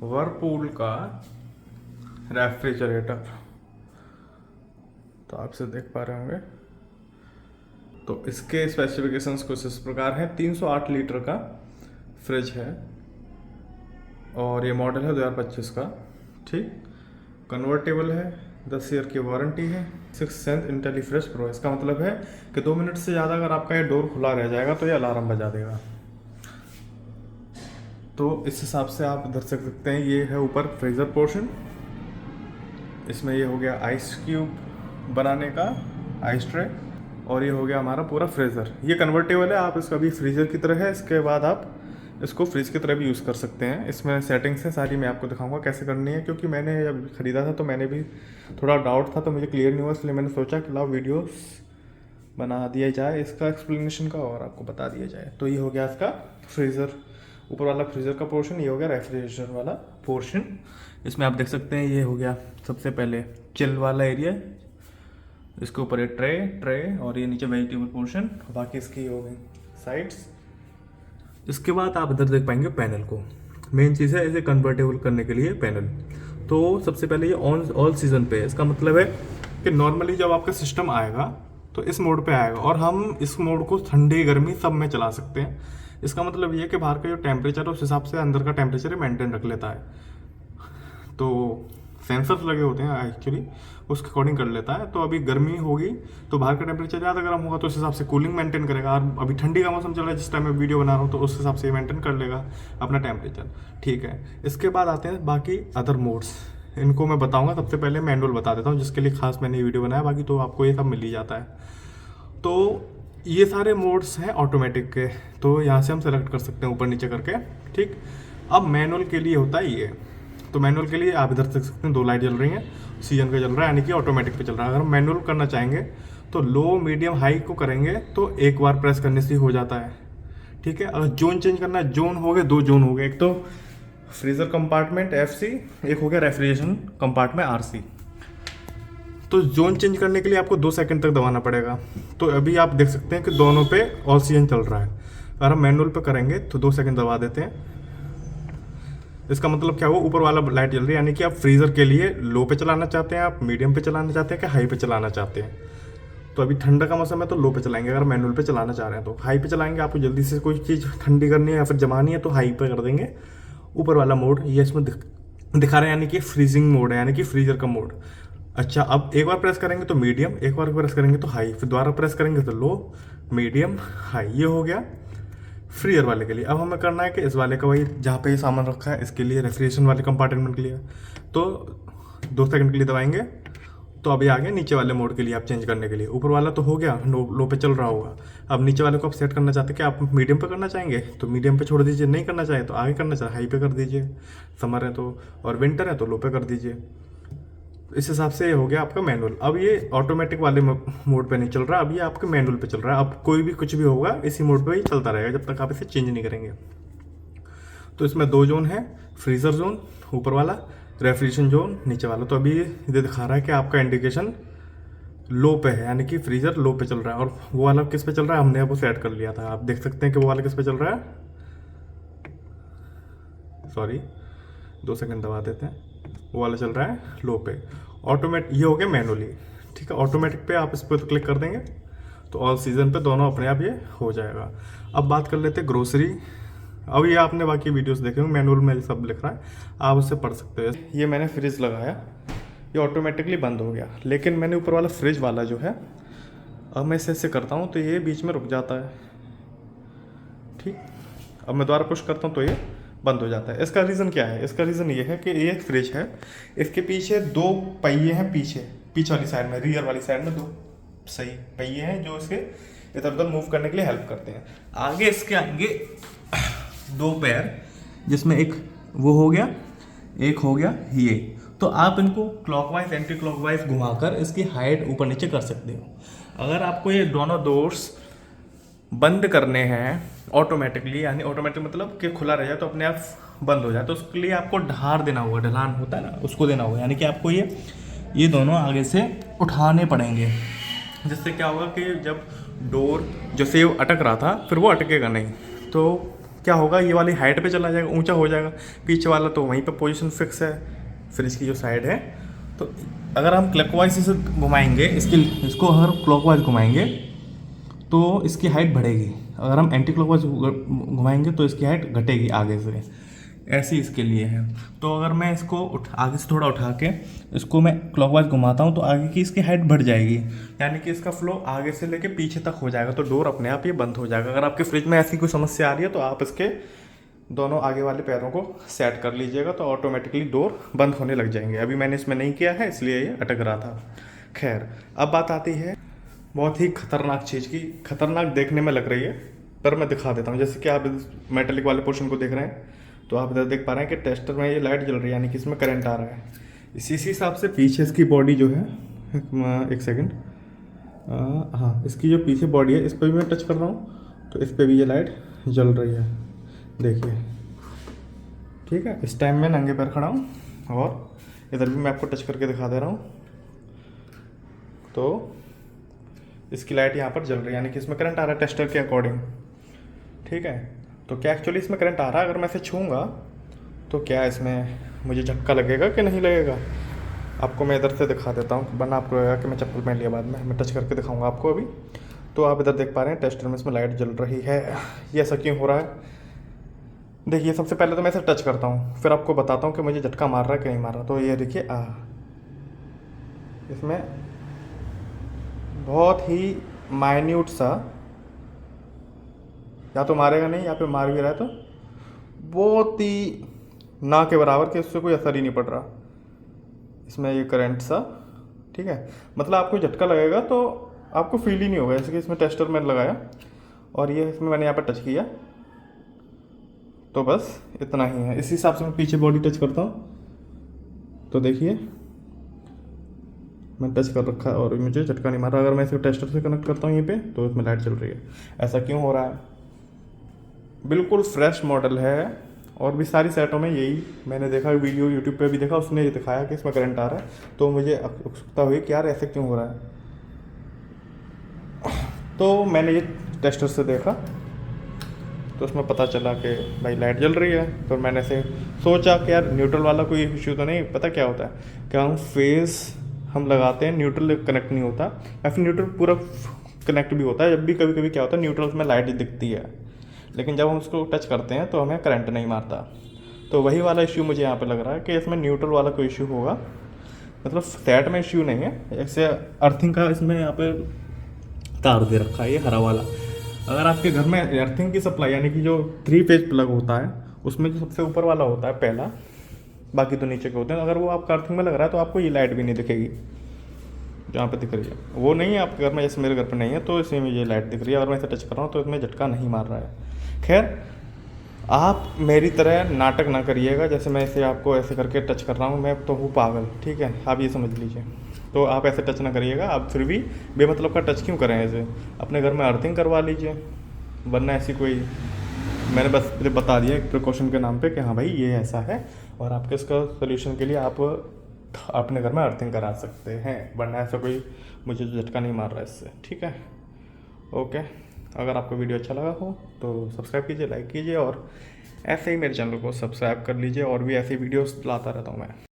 Whirlpool का refrigerator. तो आप इसे देख पा रहे होंगे। तो इसके स्पेसिफिकेशंस कुछ इस प्रकार हैं। 308 लीटर का फ्रिज है और ये मॉडल है 2025 का। ठीक, कन्वर्टेबल है, 10 ईयर की वारंटी है, 6 सेंस इंटेलीफ्रेश प्रो। इसका मतलब है कि 2 मिनट से ज़्यादा अगर आपका ये डोर खुला रह जाएगा तो ये अलार्म बजा देगा। तो इस हिसाब से आप इधर से सकते हैं। ये है ऊपर फ्रीज़र पोर्शन, इसमें ये हो गया आइस क्यूब बनाने का आइस ट्रे, और ये हो गया हमारा पूरा फ्रीज़र। ये कन्वर्टेबल है, आप इसका भी फ्रीज़र की तरह है, इसके बाद आप इसको फ्रिज की तरह भी यूज़ कर सकते हैं। इसमें सेटिंग्स हैं सारी, मैं आपको दिखाऊंगा कैसे करनी है, क्योंकि मैंने जब ख़रीदा था तो मैंने भी थोड़ा डाउट था, तो मुझे क्लियर नहीं हुआ, इसलिए मैंने सोचा कि लाओ वीडियोस बना दिया जाए इसका एक्सप्लेनेशन का और आपको बता दिया जाए। तो ये हो गया इसका फ्रीज़र, ऊपर वाला फ्रीज़र का पोर्शन। ये हो गया रेफ्रिजरेटर वाला पोर्शन। इसमें आप देख सकते हैं ये हो गया सबसे पहले चिल वाला एरिया, इसके ऊपर ये ट्रे और ये नीचे वेजिटेबल पोर्शन, बाकी इसकी हो गई साइड्स। इसके बाद आप इधर देख पाएंगे पैनल को। मेन चीज़ है इसे कन्वर्टेबल करने के लिए पैनल। तो सबसे पहले ये ऑल सीजन पे है। इसका मतलब है कि नॉर्मली जब आपका सिस्टम आएगा तो इस मोड पे आएगा, और हम इस मोड को ठंडी गर्मी सब में चला सकते हैं। इसका मतलब ये है कि बाहर का जो टेम्परेचर है उस हिसाब से अंदर का टेम्परेचर मेंटेन रख लेता है। तो सेंसर्स लगे होते हैं एक्चुअली, उसके अकॉर्डिंग कर लेता है। तो अभी गर्मी होगी तो बाहर का टेम्परेचर ज़्यादा गर्म होगा तो उस हिसाब से कूलिंग मेंटेन करेगा, और अभी ठंडी का मौसम चल रहा है जिस टाइम मैं वीडियो बना रहा हूँ तो उस हिसाब से मेंटेन कर लेगा अपना टेम्परेचर। ठीक है, इसके बाद आते हैं बाकी अदर मोड्स, इनको मैं बताऊँगा। सबसे पहले मैनुअल बता देता हूँ, जिसके लिए खास मैंने ये वीडियो बनाया, बाकी तो आपको ये सब मिल ही जाता है। तो ये सारे मोड्स हैं ऑटोमेटिक के, तो यहाँ से हम सेलेक्ट कर सकते हैं ऊपर नीचे करके। ठीक, अब मैनुअल के लिए होता है ये। तो मैनुअल के लिए आप इधर देख सकते हैं 2 लाइट जल रही हैं, सीजन का चल रहा है, यानी कि ऑटोमेटिक पे चल रहा है। अगर हम मैनुअल करना चाहेंगे तो लो मीडियम हाई को करेंगे तो एक बार प्रेस करने से हो जाता है। ठीक है, अगर जोन चेंज करना है, जोन हो गए 2 जोन हो गए, एक तो फ्रीजर कंपार्टमेंट FC, एक हो गया रेफ्रिजरेशन कंपार्टमेंट RC। तो जोन चेंज करने के लिए आपको 2 सेकंड तक दबाना पड़ेगा। तो अभी आप देख सकते हैं कि दोनों पे ऑल सीजन चल रहा है। अगर हम मैनुअल पे करेंगे तो 2 सेकंड दबा देते हैं। इसका मतलब क्या हुआ, ऊपर वाला लाइट जल रही है, यानी कि आप फ्रीज़र के लिए लो पे चलाना चाहते हैं, आप मीडियम पे चलाना चाहते हैं कि हाई पे चलाना चाहते हैं। तो अभी ठंडा का मौसम है तो लो पे चलाएंगे, अगर मैनुअल पे चलाना चाह रहे हैं तो हाई पे चलाएंगे। आपको जल्दी से कोई चीज़ ठंडी करनी है या फिर जमानी है तो हाई पे कर देंगे। ऊपर वाला मोड ये इसमें दिखा रहे हैं, यानी कि फ्रीजिंग मोड है, यानी कि फ्रीजर का मोड। अच्छा, अब एक बार प्रेस करेंगे तो मीडियम, एक बार प्रेस करेंगे तो हाई, फिर दोबारा प्रेस करेंगे तो लो, मीडियम, हाई। ये हो गया फ्रीजर वाले के लिए। अब हमें करना है कि इस वाले का, वही जहाँ पे ये सामान रखा है इसके लिए, रेफ्रिजरेशन वाले कंपार्टमेंट के लिए। तो 2 सेकंड के लिए दबाएंगे तो अभी आ गया नीचे वाले मोड के लिए आप चेंज करने के लिए। ऊपर वाला तो हो गया, लो पे चल रहा होगा। अब नीचे वाले को आप सेट करना चाहते हैं कि आप मीडियम पे करना चाहेंगे तो मीडियम पे छोड़ दीजिए, नहीं करना चाहे तो आगे करना चाहे हाई पे कर दीजिए। समर है तो, और विंटर है तो लो पे कर दीजिए। इस हिसाब से ये हो गया आपका मैनुअल। अब ये ऑटोमेटिक वाले मोड पे नहीं चल रहा, अब ये आपके मैनुअल पे चल रहा है। अब कोई भी कुछ भी होगा इसी मोड पे ही चलता रहेगा जब तक आप इसे चेंज नहीं करेंगे। तो इसमें 2 जोन है, फ्रीजर जोन ऊपर वाला, रेफ्रिजरेशन जोन नीचे वाला। तो अभी ये दिखा रहा है कि आपका इंडिकेशन लो पे है, यानी कि फ्रीजर लो पे चल रहा है। और वो वाला किस पे चल रहा है, हमने वो सेट कर लिया था। आप देख सकते हैं कि वो वाला किस पे चल रहा है। सॉरी, 2 सेकंड दबा देते हैं। वो वाला चल रहा है लो पे। ये हो गया मैनुअली। ठीक है, ऑटोमेटिक पे आप इस पर क्लिक कर देंगे तो ऑल सीजन पे दोनों अपने आप ये हो जाएगा। अब बात कर लेते हैं ग्रोसरी। अब ये आपने बाकी वीडियोस देखे होंगे, मैनुअल में सब लिख रहा है, आप उससे पढ़ सकते हो। ये मैंने फ्रिज लगाया, ये ऑटोमेटिकली बंद हो गया। लेकिन मैंने ऊपर वाला फ्रिज वाला जो है, अब मैं इसे ऐसे करता हूँ तो ये बीच में रुक जाता है। ठीक, अब मैं दोबारा पुश करता हूँ तो ये बंद हो जाता है। इसका रीज़न क्या है, इसका रीज़न ये है कि ये फ्रिज है, इसके पीछे 2 पहिए हैं, पीछे वाली साइड में, रियर वाली साइड में 2 सही पहिए हैं जो इसके इधर उधर मूव करने के लिए हेल्प करते हैं। आगे इसके आएंगे 2 पैर, जिसमें एक वो हो गया, एक हो गया ये। तो आप इनको क्लॉकवाइज एंटी क्लॉकवाइज घुमाकर इसकी हाइट ऊपर नीचे कर सकते हो। अगर आपको ये दोनों डोर्स बंद करने हैं ऑटोमेटिकली, यानी ऑटोमेटिक मतलब कि खुला रह जाए तो अपने आप बंद हो जाए, तो उसके लिए आपको ढार देना होगा, ढलान होता है ना, उसको देना होगा। यानी कि आपको ये दोनों आगे से उठाने पड़ेंगे, जिससे क्या होगा कि जब डोर जैसे अटक रहा था फिर वो अटकेगा नहीं। तो क्या होगा, ये वाली हाइट पे चला जाएगा, ऊंचा हो जाएगा। पीछे वाला तो वहीं पे पोजीशन फिक्स है फ्रिज की जो साइड है। तो अगर हम क्लॉकवाइज इसे घुमाएंगे, इसको अगर क्लॉकवाइज घुमाएंगे तो इसकी हाइट बढ़ेगी, अगर हम एंटी क्लॉकवाइज घुमाएंगे तो इसकी हाइट घटेगी आगे से। ऐसे इसके लिए है। तो अगर मैं इसको आगे से थोड़ा उठा के इसको मैं क्लॉकवाइज घुमाता हूँ तो आगे की इसकी हाइट बढ़ जाएगी, यानी कि इसका फ्लो आगे से लेके पीछे तक हो जाएगा, तो डोर अपने आप ये बंद हो जाएगा। अगर आपके फ्रिज में ऐसी कोई समस्या आ रही है तो आप इसके दोनों आगे वाले पैरों को सेट कर लीजिएगा, तो ऑटोमेटिकली डोर बंद होने लग जाएंगे। अभी मैंने इसमें नहीं किया है इसलिए ये अटक रहा था। खैर, अब बात आती है बहुत ही खतरनाक चीज़ की। खतरनाक देखने में लग रही है पर मैं दिखा देता हूँ। जैसे कि आप मेटेलिक वाले पोर्शन को देख रहे हैं, तो आप इधर देख पा रहे हैं कि टेस्टर में ये लाइट जल रही है, यानी कि इसमें करंट आ रहा है। इसी हिसाब से पीछे इसकी बॉडी जो है, एक सेकेंड, हाँ, इसकी जो पीछे बॉडी है इस पर भी मैं टच कर रहा हूँ तो इस पर भी ये लाइट जल रही है, देखिए। ठीक है, इस टाइम में नंगे पैर खड़ा हूँ और इधर भी मैं आपको टच करके दिखा दे रहा हूँ, तो इसकी लाइट यहाँ पर जल रही है, यानी कि इसमें करंट आ रहा है टेस्टर के अकॉर्डिंग। ठीक है, तो क्या एक्चुअली इसमें करंट आ रहा है, अगर मैं इसे छूँगा तो क्या इसमें मुझे झटका लगेगा कि नहीं लगेगा, आपको मैं इधर से दिखा देता हूँ, वरना आपको लगेगा कि मैं चप्पल पहन लिया बाद में। मैं टच करके दिखाऊंगा आपको अभी। तो आप इधर देख पा रहे हैं टेस्टर में इसमें लाइट जल रही है। ये ऐसा क्यों हो रहा है, देखिए। सबसे पहले तो मैं इसे टच करता हूँ, फिर आपको बताता हूँ कि मुझे झटका मार रहा है कि नहीं मार रहा। तो ये देखिए, इसमें बहुत ही माइन्यूट सा, या तो मारेगा नहीं या फिर मार भी रहा है तो बहुत ही ना के बराबर, कि उससे कोई असर ही नहीं पड़ रहा इसमें ये करंट सा। ठीक है, मतलब आपको झटका लगेगा तो आपको फील ही नहीं होगा, जैसे कि इसमें टेस्टर मैंने लगाया और ये इसमें मैंने यहाँ पर टच किया, तो बस इतना ही है। इसी हिसाब से मैं पीछे बॉडी टच करता हूँ तो देखिए मैं टच कर रखा है और मुझे झटका नहीं मार रहा। अगर मैं इसे टेस्टर से कनेक्ट करता हूँ यहीं पे तो इसमें लाइट चल रही है। ऐसा क्यों हो रहा है, बिल्कुल फ्रेश मॉडल है, और भी सारी सेटों में यही मैंने देखा, वीडियो यूट्यूब पे भी देखा, उसने ये दिखाया कि इसमें करंट आ रहा है। तो मुझे उत्सुकता हुई कि यार ऐसे क्यों हो रहा है, तो मैंने ये टेस्टर से देखा तो उसमें पता चला कि भाई लाइट जल रही है। तो मैंने से सोचा कि यार न्यूट्रल वाला कोई इश्यू तो नहीं। पता क्या होता है, क्या हम फेस हम लगाते हैं, न्यूट्रल कनेक्ट नहीं होता, या फिर न्यूट्रल पूरा कनेक्ट भी होता है। जब भी कभी कभी क्या होता है, न्यूट्रल में लाइट दिखती है, लेकिन जब हम उसको टच करते हैं तो हमें करंट नहीं मारता। तो वही वाला इश्यू मुझे यहाँ पे लग रहा है कि इसमें न्यूट्रल वाला कोई इश्यू होगा, मतलब सेट में इश्यू नहीं है। जैसे अर्थिंग का इसमें यहाँ पे तार दे रखा है, ये हरा वाला। अगर आपके घर में अर्थिंग की सप्लाई, यानी कि जो 3 फेज प्लग होता है, उसमें जो सबसे ऊपर वाला होता है पहला, बाकी तो नीचे के होते हैं, अगर वो आपका अर्थिंग में लग रहा है तो आपको ये लाइट भी नहीं दिखेगी जहाँ पे दिख रही है, वो नहीं है आपके घर में। जैसे मेरे घर पे नहीं है तो इसमें ये लाइट दिख रही है, और मैं इसे टच कर रहा हूँ तो इसमें झटका नहीं मार रहा है। खैर, आप मेरी तरह नाटक ना करिएगा, जैसे मैं इसे आपको ऐसे करके टच कर रहा हूँ, मैं तो हूँ पागल। ठीक है, आप ये समझ लीजिए। तो आप ऐसे टच ना करिएगा, आप फिर भी बेमतलब का टच क्यों करें ऐसे, अपने घर में अर्थिंग करवा लीजिए, वरना ऐसी कोई, मैंने बस बता दिया एक प्रिकॉशन के नाम पे कि हाँ भाई ये ऐसा है, और आपके इसका सोल्यूशन के लिए आप अपने घर में अर्थिंग करा सकते हैं, वरना ऐसा कोई मुझे झटका नहीं मार रहा है इससे। ठीक है, ओके। अगर आपको वीडियो अच्छा लगा हो तो सब्सक्राइब कीजिए, लाइक कीजिए, और ऐसे ही मेरे चैनल को सब्सक्राइब कर लीजिए, और भी ऐसे वीडियोस लाता रहता हूँ मैं।